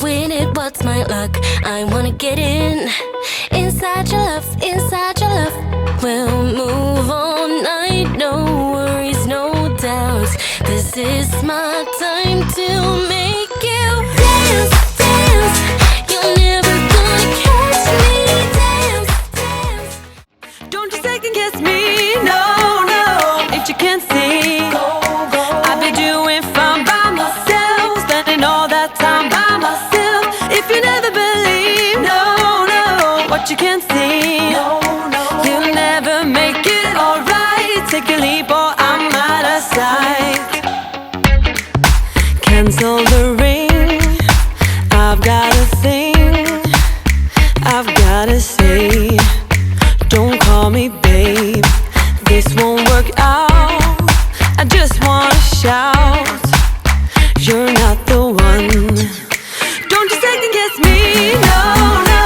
win it, what's my luck? I wanna get in, inside your love, inside your love. We'll move all night, no worries, no doubts. This is my time to make you dance, dance. You're never gonna catch me, dance, dance. Don't you second guess me, no, no. If you can't see, I've been doing fine by myself, spending all that time by myself. If you never believe, no, no, what you can't see, you'll never make it alright. Take a leap or I'm out of sight. Cancel the ring, I've got a thing I've gotta say. Don't call me babe, this won't work out. I just wanna shout, you're not the one. Don't you second guess me, no, no.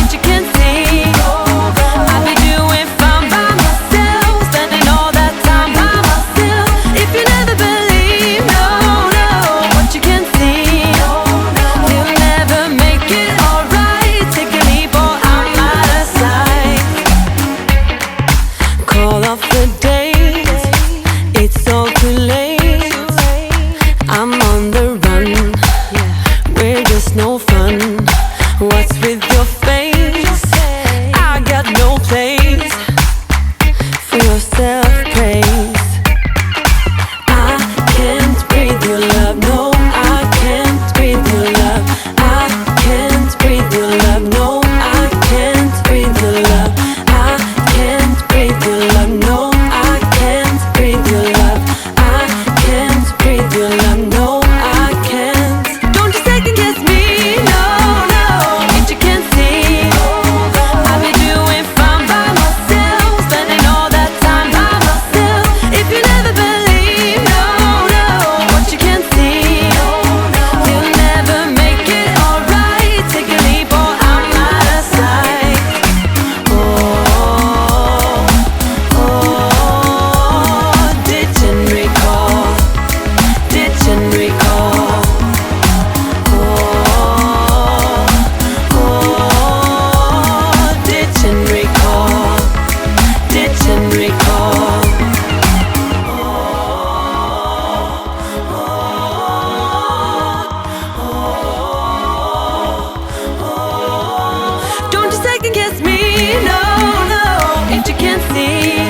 If you can't see, I've been doing fine by myself, spending all that time by myself. If you never believe, no, no, what you can't see, you'll never make it alright. Take a leap or I'm out of sight. Call off the date, it's all too late. I'm on the run, we're just no fun. What's with your face? I got no place for your self-praise. I can't breathe your love, no, I can't breathe your love. I can't breathe your love, no, I can't breathe your love. I can't breathe your love, no, I can't breathe your love. I can't breathe your love, no, I can't. Don't you second guess me, no, no. If you can't see, I've been doing fine by myself, spending all that time by myself. If you never believe, no, no, what you can't see, you'll never make it alright. Take a leap or I'm out of sight. Oh, ditch and recall, ditch and recall. Ditch and recall, ditch and recall. Don't you second guess me, no, no. If you can't see,